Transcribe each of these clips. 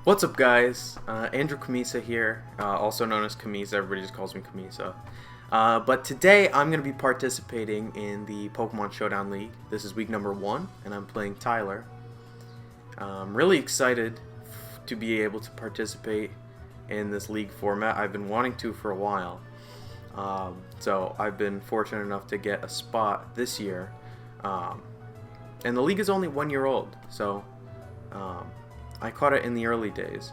What's up, guys? Andrew Cammisa here, also known as Cammisa. Everybody just calls me Cammisa. But today I'm going to be participating in the Pokemon Showdown League. This is week number 1, and I'm playing Tyler. I'm really excited to be able to participate in this league format. I've been wanting to for a while. So I've been fortunate enough to get a spot this year. And the league is only 1 year old, so I caught it in the early days.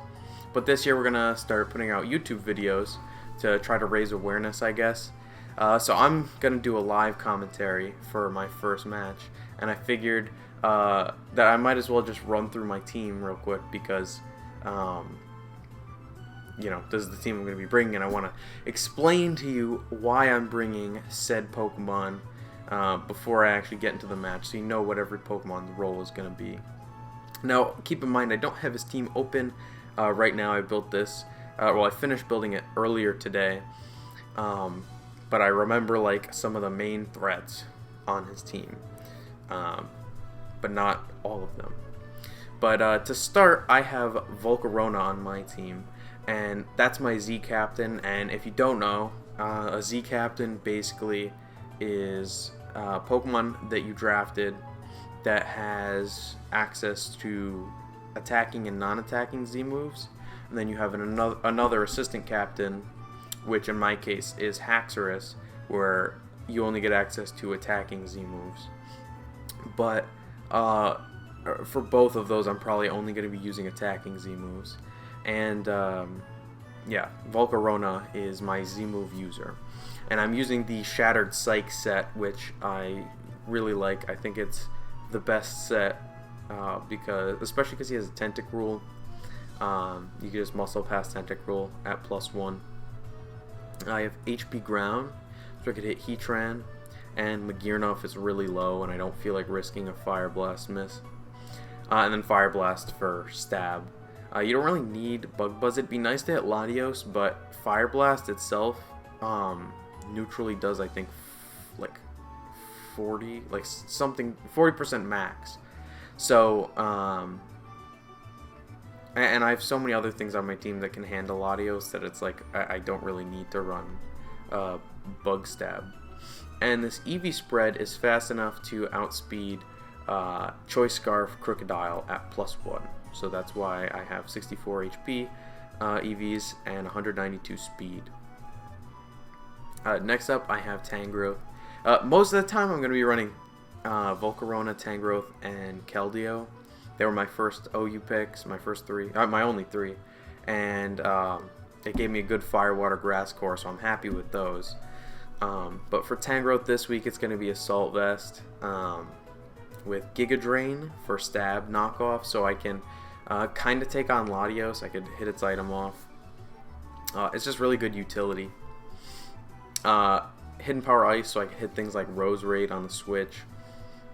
But this year we're going to start putting out YouTube videos to try to raise awareness, I guess. So I'm going to do a live commentary for my first match. And I figured that I might as well just run through my team real quick because, this is the team I'm going to be bringing. And I want to explain to you why I'm bringing said Pokemon before I actually get into the match, so you know what every Pokemon's role is going to be. Now, keep in mind, I don't have his team open right now. I built this, I finished building it earlier today, but I remember like some of the main threats on his team, but not all of them. But to start, I have Volcarona on my team, and that's my Z captain. And if you don't know, a Z captain basically is a Pokemon that you drafted that has access to attacking and non-attacking Z moves, and then you have another assistant captain, which in my case is Haxorus, where you only get access to attacking Z moves. But for both of those, I'm probably only going to be using attacking Z moves, and Volcarona is my Z move user, and I'm using the Shattered Psych set, which I really like. I think it's the best set especially because he has a Tentacruel. You can just muscle past Tentacruel at +1. I have HP Ground, so I could hit Heatran, and Magearnoff is really low, and I don't feel like risking a Fire Blast miss. And then Fire Blast for Stab. You don't really need Bug Buzz. It'd be nice to hit Latios, but Fire Blast itself neutrally does, I think, like 40% max. So, and I have so many other things on my team that can handle Latios that it's like I don't really need to run Bug Stab. And this Eevee spread is fast enough to outspeed Choice Scarf Crocodile at +1. So that's why I have 64 HP EVs and 192 speed. Next up, I have Tangrowth. Most of the time, I'm going to be running Volcarona, Tangrowth, and Keldeo. They were my first OU picks, my only three, and it gave me a good Fire, Water, Grass core, so I'm happy with those. But for Tangrowth this week, it's going to be Assault Vest with Giga Drain for Stab knockoff, so I can kind of take on Latios. I could hit its item off. It's just really good utility. Hidden Power Ice, so I can hit things like Rose Raid on the Switch.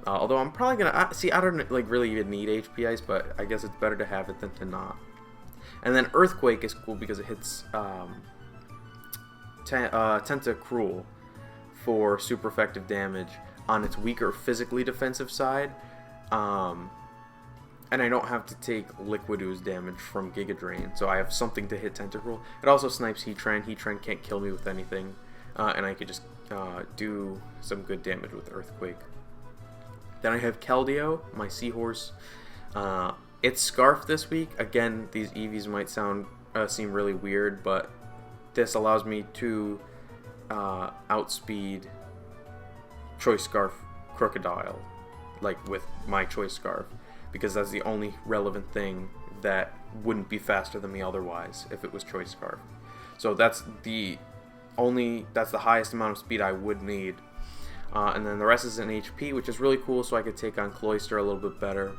Although I'm probably gonna I don't like really even need HP Ice, but I guess it's better to have it than to not. And then Earthquake is cool because it hits Tentacruel for super effective damage on its weaker physically defensive side. And I don't have to take Liquid Ooze damage from Giga Drain, so I have something to hit Tentacruel. It also snipes Heatran. Heatran can't kill me with anything, and I could just do some good damage with Earthquake. Then I have Keldeo, my Seahorse. It's Scarf this week. Again, these EVs might seem really weird, but this allows me to outspeed Choice Scarf Crocodile, like with my Choice Scarf, because that's the only relevant thing that wouldn't be faster than me otherwise if it was Choice Scarf. So that's the highest amount of speed I would need. And then the rest is in HP, which is really cool, so I could take on Cloyster a little bit better.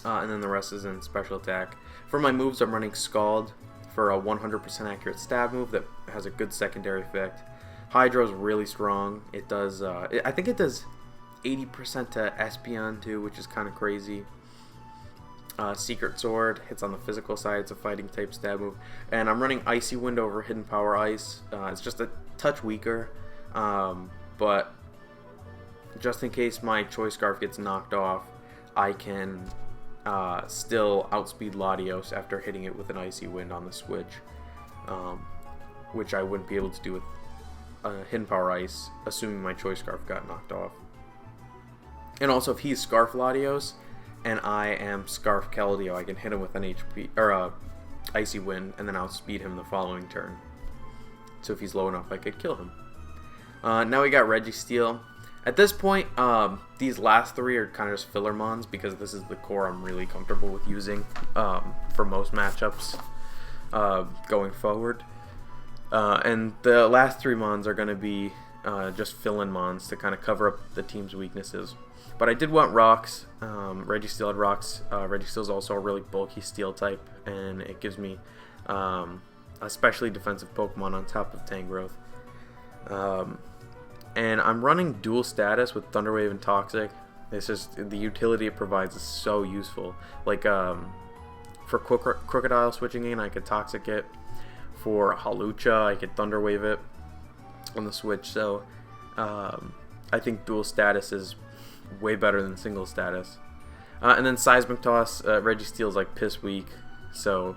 And then the rest is in special attack. For my moves, I'm running Scald for a 100% accurate stab move that has a good secondary effect. Hydro's really strong. It does, I think it does 80% to Espeon too, which is kind of crazy. Secret Sword hits on the physical side. It's a fighting type stab move. And I'm running Icy Wind over Hidden Power Ice. It's just a touch weaker. But just in case my Choice Scarf gets knocked off, I can still outspeed Latios after hitting it with an Icy Wind on the switch, which I wouldn't be able to do with Hidden Power Ice, assuming my Choice Scarf got knocked off. And also, if he's Scarf Latios and I am Scarf Keldeo, I can hit him with an HP or Icy Wind and then outspeed him the following turn. So if he's low enough, I could kill him. Now we got Registeel. At this point, these last three are kind of just filler mons because this is the core I'm really comfortable with using for most matchups going forward. And the last three mons are going to be just fill-in mons to kind of cover up the team's weaknesses. But I did want rocks. Registeel had rocks. Registeel is also a really bulky steel type, and it gives me a especially defensive Pokemon on top of Tangrowth. And I'm running dual status with Thunder Wave and Toxic. It's just the utility it provides is so useful. Like for Crocodile switching in, I could Toxic it. For Halucha, I could Thunder Wave it on the switch. So I think dual status is way better than single status. And then Seismic Toss, Registeel is like piss weak. So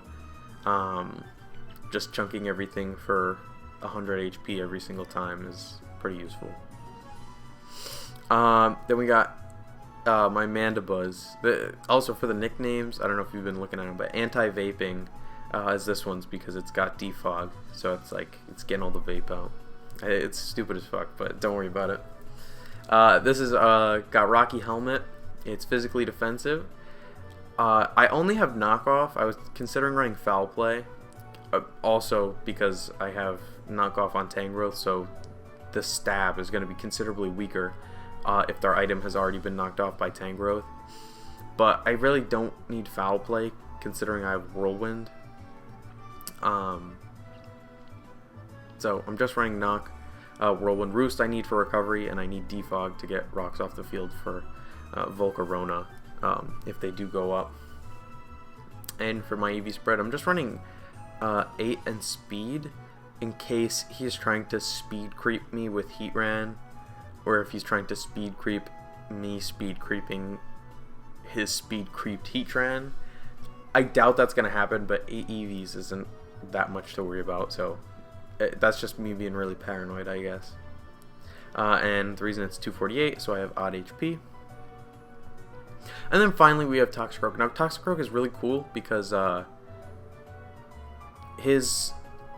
just chunking everything for 100 HP every single time is pretty useful. Then we got my Mandibuzz. Also for the nicknames, I don't know if you've been looking at them, but Anti-Vaping is this one's because it's got defog, so it's like it's getting all the vape out. It's stupid as fuck, but don't worry about it. This is got Rocky Helmet. It's physically defensive. I only have knockoff. I was considering running Foul Play, also because I have knockoff on Tangrowth, so the stab is going to be considerably weaker if their item has already been knocked off by Tangrowth. But I really don't need Foul Play considering I have Whirlwind. So I'm just running Knock. Whirlwind Roost I need for recovery, and I need Defog to get rocks off the field for Volcarona if they do go up. And for my EV spread, I'm just running 8 and Speed in case he's trying to speed creep me with Heatran, or if he's trying to speed creep me, speed creeping his speed creeped Heatran. I doubt that's going to happen, but 8 EVs isn't that much to worry about, so that's just me being really paranoid, I guess. And the reason it's 248, so I have odd HP. And then finally we have Toxicroak. Now Toxicroak is really cool because his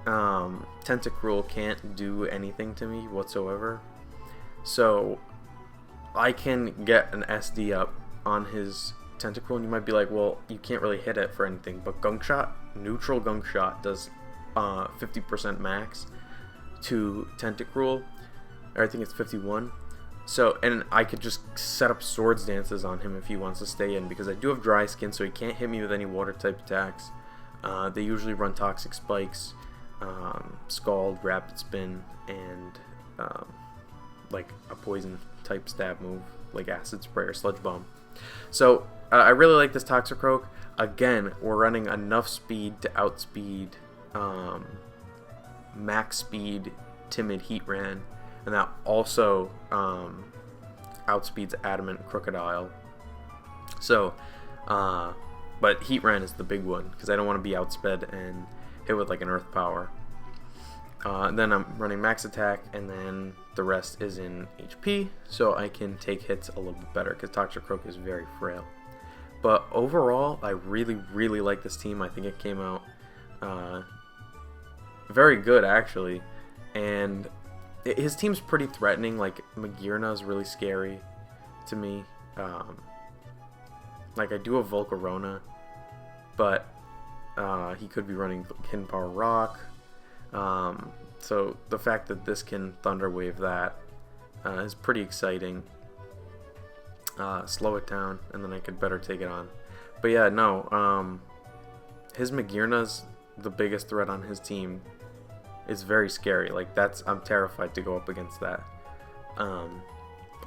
Tentacruel can't do anything to me whatsoever. So I can get an SD up on his Tentacruel, and you might be like, well, you can't really hit it for anything, but Gunk Shot, neutral Gunk Shot does 50% max to Tentacruel, or I think it's 51. So, and I could just set up Swords Dances on him if he wants to stay in, because I do have Dry Skin, so he can't hit me with any water type attacks. They usually run Toxic Spikes, Scald, Rapid Spin, and like a poison type stab move like Acid Spray or Sludge Bomb. So I really like this Toxicroak. Again, we're running enough speed to outspeed max speed Timid Heatran, and that also outspeeds Adamant Crocodile. So but Heatran is the big one because I don't want to be outsped and hit with like an Earth Power. Then I'm running max attack, and then the rest is in HP, so I can take hits a little bit better because Toxicroak is very frail. But overall, I really like this team. I think it came out very good, actually. And his team's pretty threatening. Like, Magearna is really scary to me. Like, I do have Volcarona, but he could be running Hidden Power Rock. So the fact that this can Thunder Wave that is pretty exciting. Slow it down, and then I could better take it on. But yeah, no, his Magearna's the biggest threat on his team. It's very scary. Like, I'm terrified to go up against that.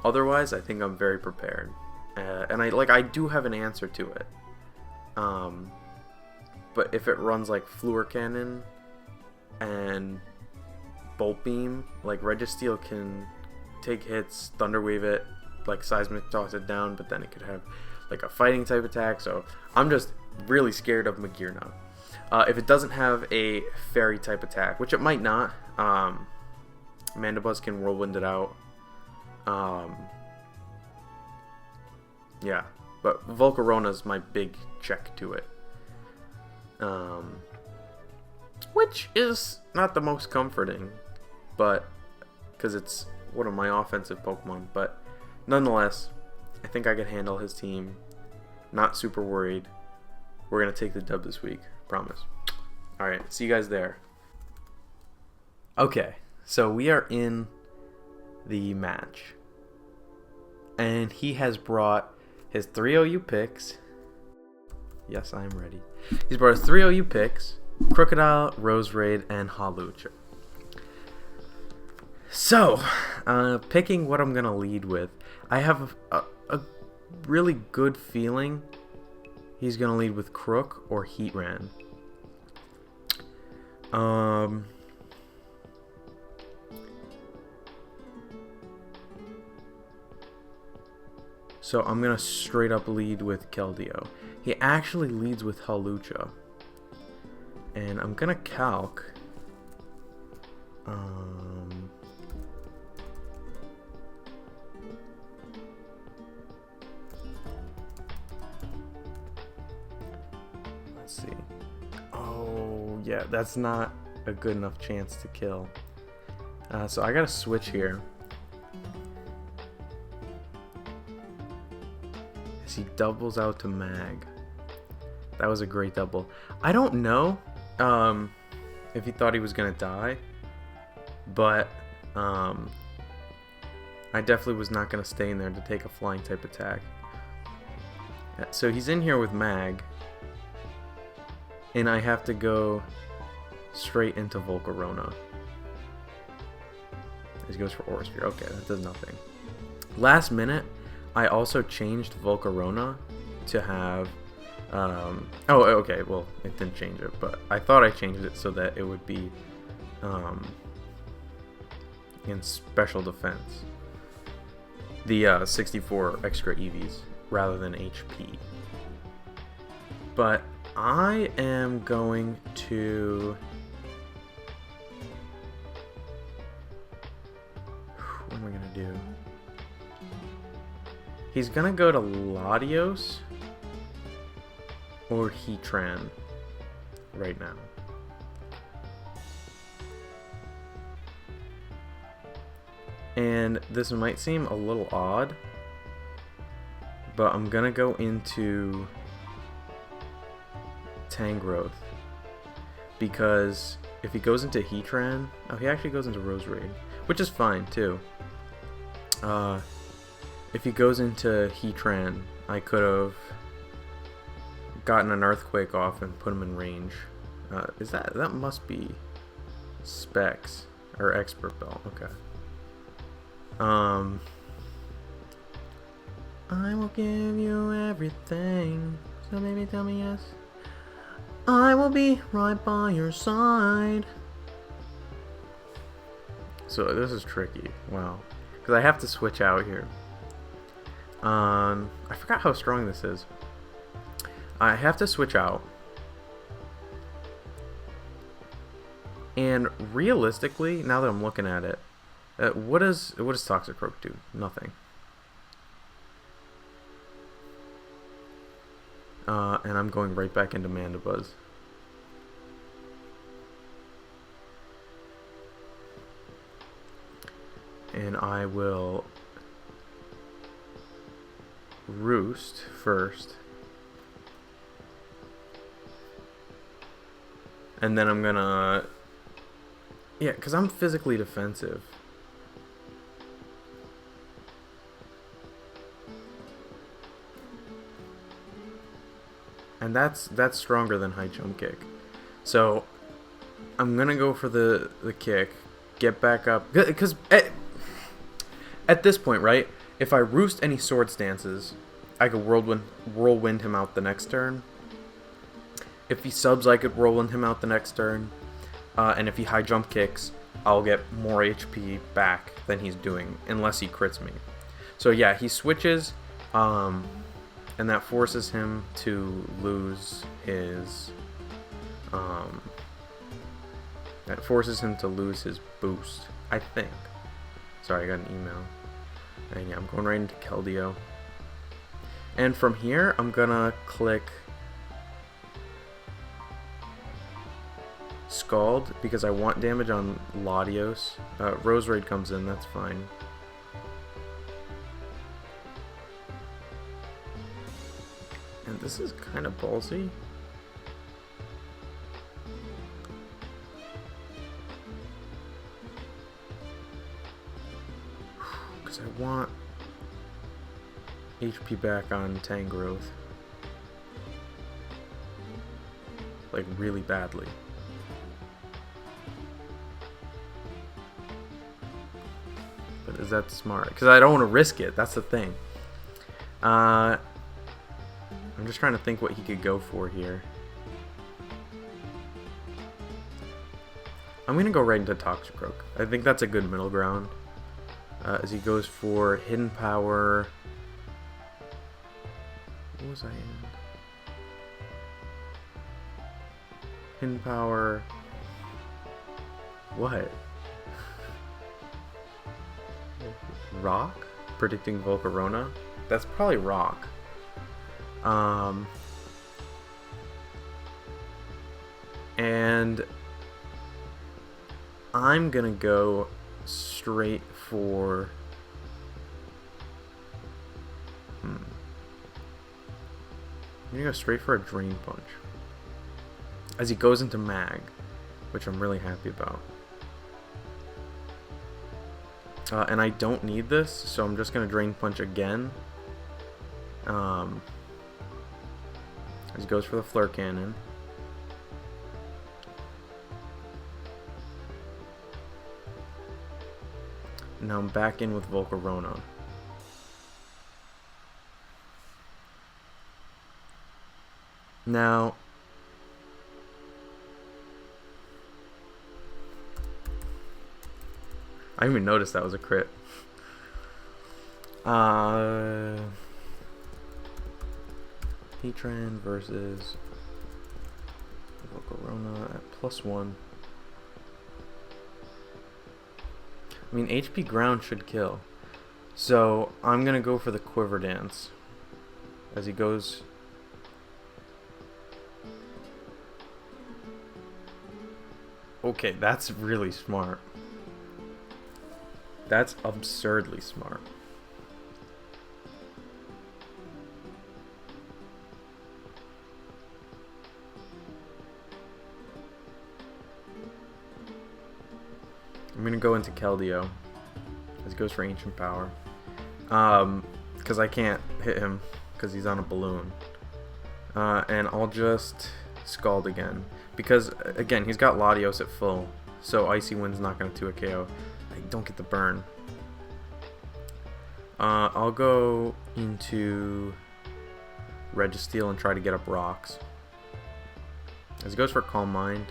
Otherwise, I think I'm very prepared, and I do have an answer to it. But if it runs like Fluor Cannon and Bolt Beam, like Registeel can take hits, Thunder Wave it, like Seismic Toss it down, but then it could have like a fighting type attack, so I'm just really scared of Magir now. If it doesn't have a fairy type attack, which it might not, Mandibuzz can whirlwind it out. Yeah, but Volcarona's my big check to it. Which is not the most comforting, but because it's one of my offensive Pokemon, but nonetheless, I think I can handle his team. Not super worried. We're going to take the dub this week. Promise. Alright, see you guys there. Okay, so we are in the match. And he has brought his 3 OU picks. Yes, I am ready. He's brought his 3 OU picks. Crocodile, Roserade, and Hawlucha. So, picking what I'm going to lead with. I have a really good feeling he's going to lead with Crook or Heatran. So I'm going to straight up lead with Keldeo. He actually leads with Hawlucha. And I'm going to calc. Let's see. Oh, yeah, that's not a good enough chance to kill. So I got to switch here. As he doubles out to Mag. That was a great double. I don't know if he thought he was going to die. But I definitely was not going to stay in there to take a flying type attack. So he's in here with Mag. And I have to go straight into Volcarona. He goes for Aura Sphere. Okay, that does nothing. Last minute, I also changed Volcarona to have... oh, okay, well, it didn't change it, but I thought I changed it so that it would be in special defense. The 64 extra EVs rather than HP. But I am going to... What am I going to do? He's going to go to Latios or Heatran right now. And this might seem a little odd, but I'm going to go into Tangrowth. Because if he goes into Heatran... Oh, he actually goes into Roserade, which is fine too. If he goes into Heatran, I could have gotten an Earthquake off and put him in range. That must be Specs or Expert Belt. Okay. I will give you everything. So maybe tell me yes. I will be right by your side. So this is tricky. Wow. Because I have to switch out here. I forgot how strong this is. I have to switch out. And realistically, now that I'm looking at it, what does Toxicroak do? Nothing. And I'm going right back into Mandibuzz. And I will Roost first. And then I'm gonna... Yeah, because I'm physically defensive. And that's stronger than High Jump Kick. So I'm gonna go for the kick, get back up, because at this point, right? If I Roost any Sword Stances, I could whirlwind him out the next turn. If he subs, I could whirlwind him out the next turn. And if he High Jump Kicks, I'll get more HP back than he's doing, unless he crits me. So yeah, he switches, and and that forces him to lose his boost, I think. Sorry, I got an email. And yeah, I'm going right into Keldeo. And from here, I'm gonna click Scald because I want damage on Latios. Roserade comes in, that's fine. And this is kind of ballsy. Because I want HP back on Tangrowth. Like, really badly. But is that smart? Because I don't want to risk it, that's the thing. I'm just trying to think what he could go for here. I'm going to go right into Toxicroak. I think that's a good middle ground. As he goes for Hidden Power. What was I in? Hidden Power. What? Rock? Predicting Volcarona? That's probably Rock. And I'm gonna go straight for I'm gonna go straight for a Drain Punch as he goes into Mag, which I'm really happy about. And I don't need this, so I'm just gonna Drain Punch again. As he goes for the Flare Cannon. Now I'm back in with Volcarona. Now, I didn't even notice that was a crit. Heatran versus Volcarona at +1. I mean, HP Ground should kill. So, I'm going to go for the Quiver Dance. As he goes... Okay, that's really smart. That's absurdly smart. I'm gonna go into Keldeo as he goes for Ancient Power, because I can't hit him because he's on a balloon, and I'll just Scald again because again he's got Latios at full, so Icy Wind's not gonna 2 a KO. I don't get the burn. I'll go into Registeel and try to get up rocks as he goes for Calm Mind.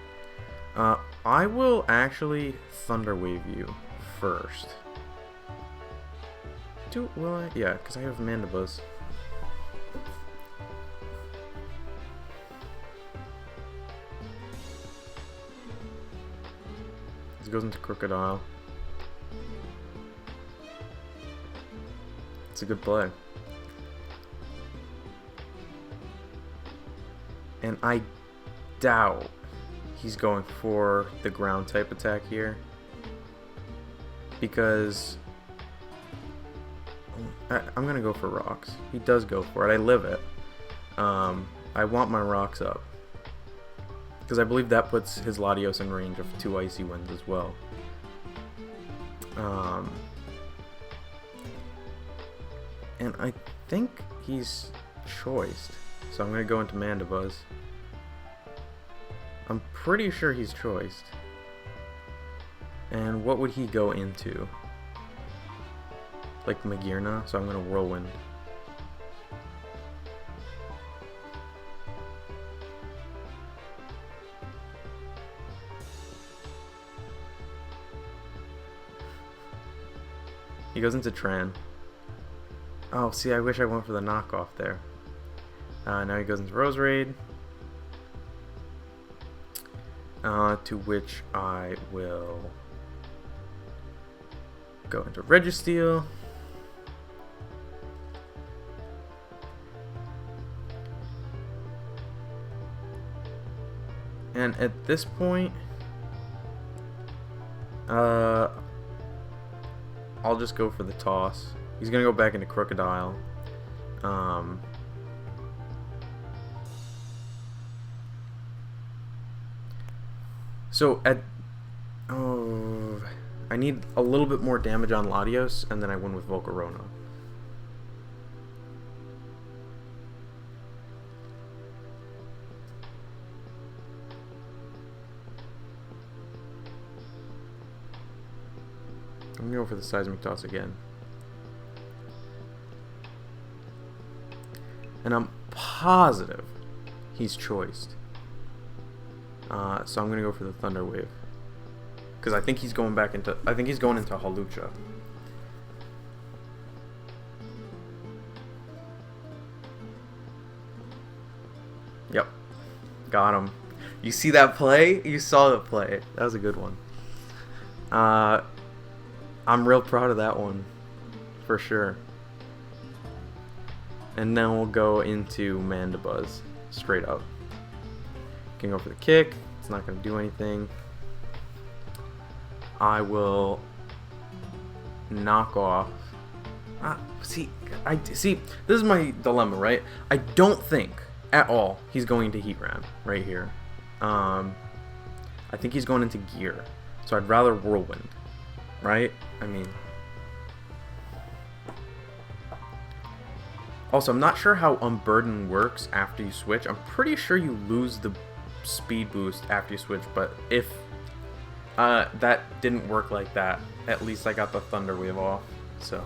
I will actually Thunder Wave you first. Will I? Yeah, because I have Mandibuzz. He goes into Crocodile. It's a good play. And I doubt he's going for the ground type attack here, because I'm gonna go for rocks. He does go for it. I live it. I want my rocks up because I believe that puts his Latios in range of 2 Icy Winds as well. And I think he's choiced, so I'm gonna go into Mandibuzz. I'm pretty sure he's choiced. And what would he go into? Like Magearna, so I'm gonna Whirlwind. He goes into Tran. Oh, see, I wish I went for the knockoff there. Now he goes into Rose Raid. To which I will go into Registeel. And at this point, I'll just go for the toss. He's gonna go back into Crocodile. So I need a little bit more damage on Latios, and then I win with Volcarona. I'm gonna go for the Seismic Toss again. And I'm positive he's choiced. So I'm gonna go for the Thunder Wave. Because I think he's going back into Hawlucha. Yep. Got him. You see that play? You saw the play. That was a good one. I'm real proud of that one. For sure. And then we'll go into Mandibuzz. Straight up. Can go for the kick. It's not going to do anything. I will knock off. See, this is my dilemma, right? I don't think at all he's going to Heat Ram right here. I think he's going into Gear, so I'd rather Whirlwind, right? I mean, also I'm not sure how Unburden works after you switch. I'm pretty sure you lose the speed boost after you switch, but if that didn't work like that, at least I got the Thunder Wave off. So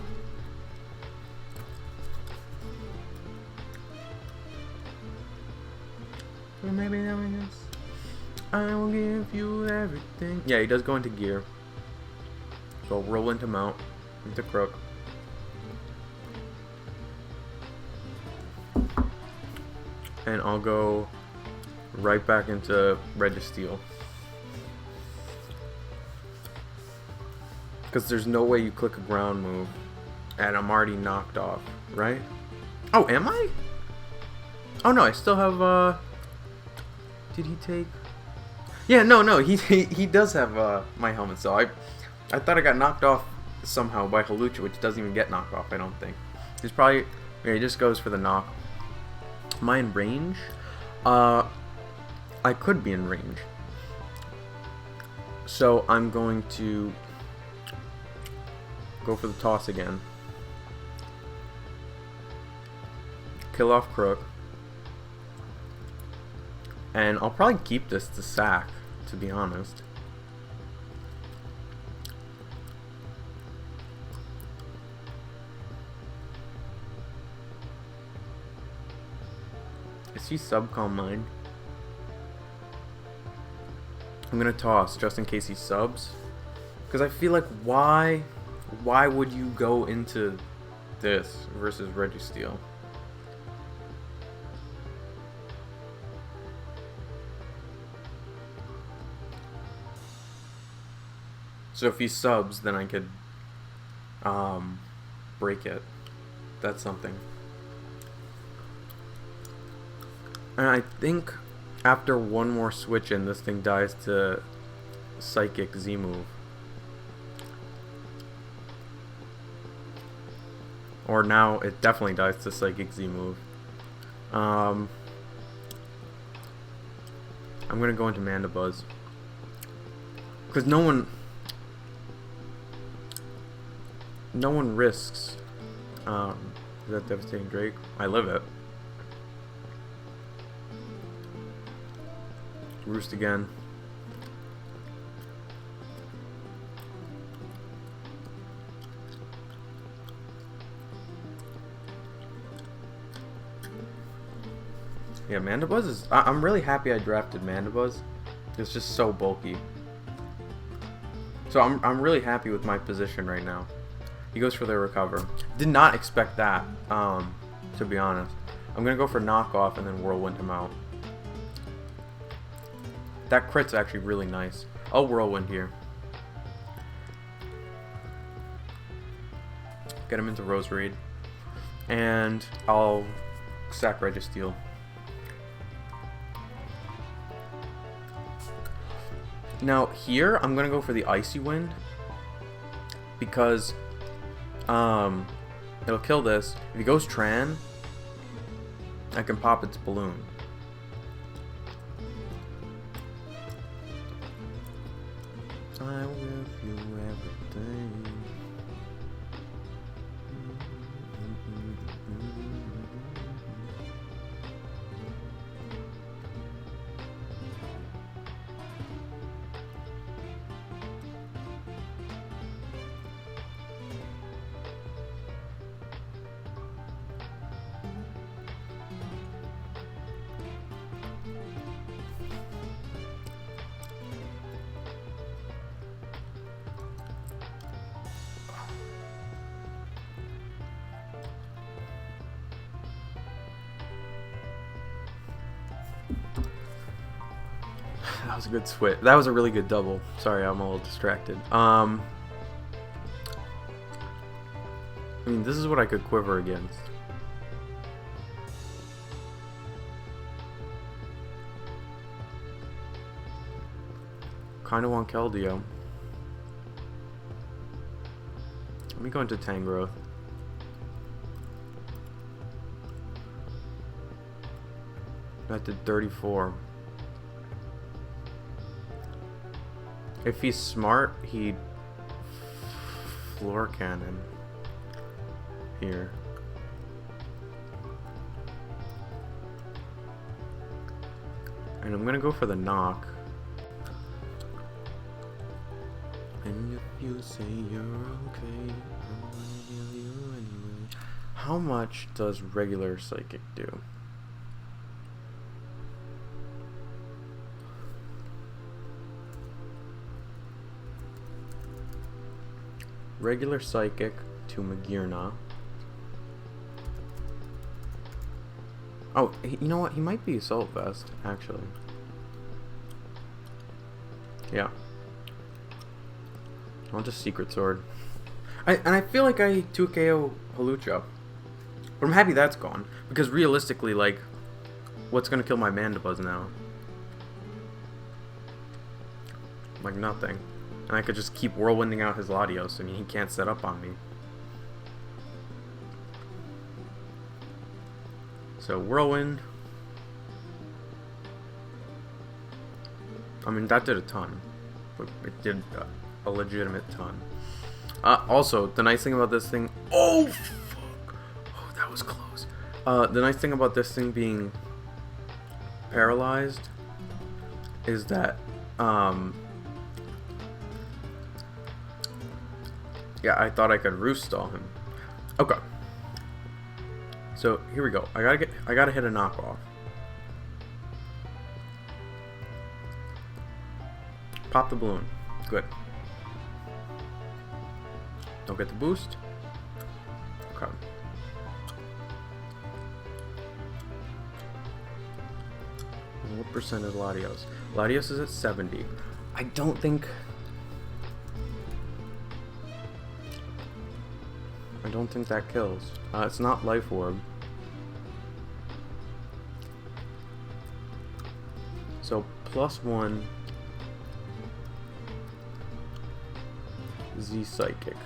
maybe that means I will give you everything. Yeah, he does go into Gear. So roll into Mount, into Crook. And I'll go right back into Registeel. Because there's no way you click a ground move and I'm already knocked off, right? Oh, am I? Oh no, I still have, did he take? Yeah, no, he does have, my helmet, so I thought I got knocked off somehow by Hawlucha, which doesn't even get knocked off, I don't think. He's probably, yeah, he just goes for the knock. Am I in range? I could be in range. So I'm going to go for the toss again. Kill off Crook. And I'll probably keep this to sack, to be honest. Is he Subcom mine? I'm gonna toss just in case he subs. Because I feel like why would you go into this versus Registeel? So if he subs, then I could break it. That's something. And I think after one more switch in, this thing dies to Psychic Z move. Or now it definitely dies to Psychic Z move. I'm gonna go into Mandibuzz. Because no one risks that Devastating Drake. I live it. Roost again. Yeah, Mandibuzz is... I'm really happy I drafted Mandibuzz. It's just so bulky. So I'm really happy with my position right now. He goes for the Recover. Did not expect that, to be honest. I'm gonna go for knockoff and then whirlwind him out. That crit's actually really nice. I'll whirlwind here. Get him into Rose Reed. And I'll sack Registeel. Now here I'm gonna go for the Icy Wind because it'll kill this. If he goes Tran, I can pop its balloon. I will give you everything. That was a good switch. That was a really good double. Sorry, I'm a little distracted. I mean, this is what I could quiver against. Kind of want Keldeo. Let me go into Tangrowth. That did 34. If he's smart, he'd floor cannon here. And I'm gonna go for the knock. And if you say you're okay, I'm gonna heal you anyway. How much does regular psychic do? Regular Psychic to Magearna. Oh, you know what? He might be Assault Vest, actually. Yeah. I'll just Secret Sword. And I feel like I 2KO Hawlucha. But I'm happy that's gone. Because realistically, like, what's gonna kill my Mandibuzz now? Like, nothing. And I could just keep whirlwinding out his Latios. I mean, he can't set up on me. So, whirlwind. I mean, that did a ton. But it did a legitimate ton. Also, the nice thing about this thing... Oh, fuck! Oh, that was close. The nice thing about this thing being paralyzed is that... yeah, I thought I could roost stall him. Okay. So here we go. I gotta hit a knockoff. Pop the balloon. Good. Don't get the boost. Okay. And what percent is Latios? Latios is at 70. I don't think that kills. It's not Life Orb. So +1 Z Psychic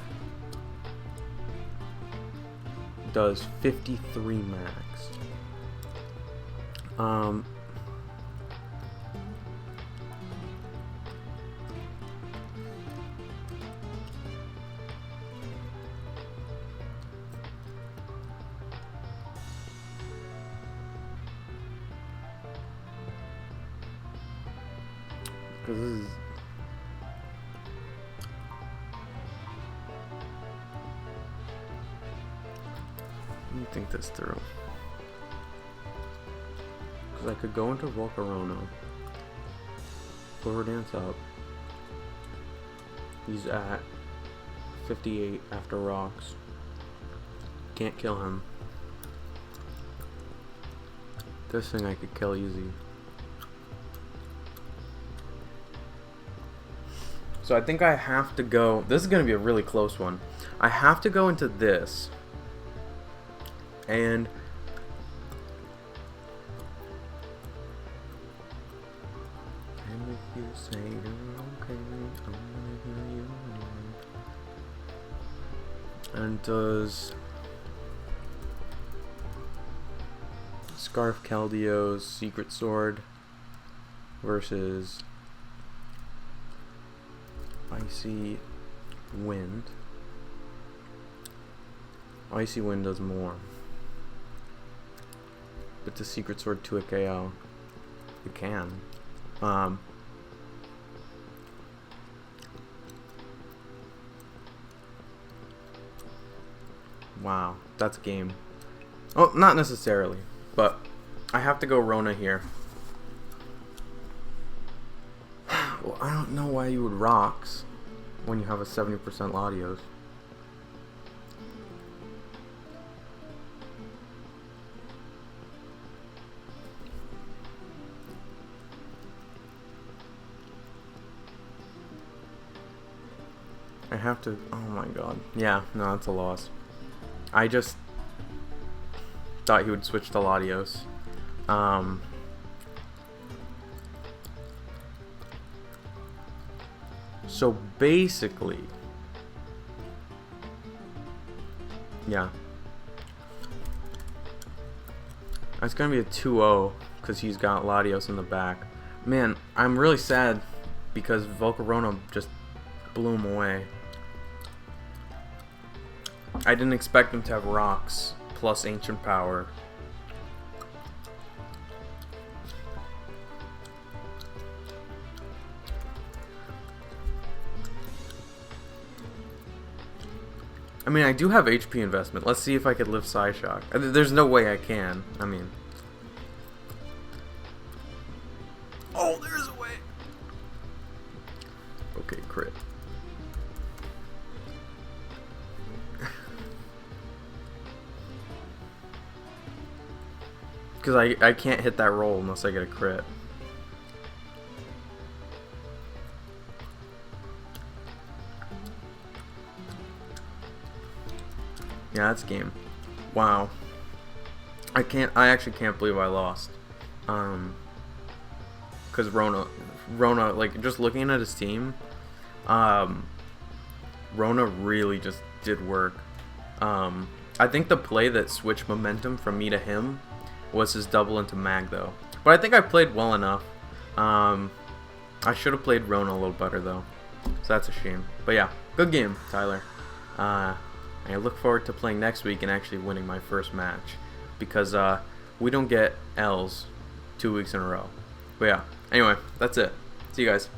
does 53 max. Because this is... Let me think this through. Because I could go into Volcarona. Quiver Dance up. He's at 58 after rocks. Can't kill him. This thing I could kill easy. So I think I have to go. This is going to be a really close one. I have to go into this. And if you say you're okay, I'm gonna hear you. And does Scarf Keldio's Secret Sword versus Icy Wind. Icy Wind does more. But the Secret Sword to a KO. You can. Wow, that's a game. Oh, not necessarily, but I have to go Rona here. Well, I don't know why you would Rocks when you have a 70% Latios. I have to. Oh my god. Yeah, no, that's a loss. I just thought he would switch to Latios. So basically, yeah, it's gonna be a 2-0 because he's got Latios in the back. Man, I'm really sad because Volcarona just blew him away. I didn't expect him to have Rocks plus Ancient Power. I mean, I do have HP investment. Let's see if I could lift Psyshock. There's no way I can. I mean... Oh, there's a way! Okay, crit. Because I can't hit that roll unless I get a crit. Yeah, that's game. Wow. I actually can't believe I lost. Because Rona, like, just looking at his team, Rona really just did work. I think the play that switched momentum from me to him was his double into Mag, though. But I think I played well enough. I should have played Rona a little better, though. So that's a shame. But yeah, good game, Tyler. I look forward to playing next week and actually winning my first match. Because we don't get L's 2 weeks in a row. But yeah, anyway, that's it. See you guys.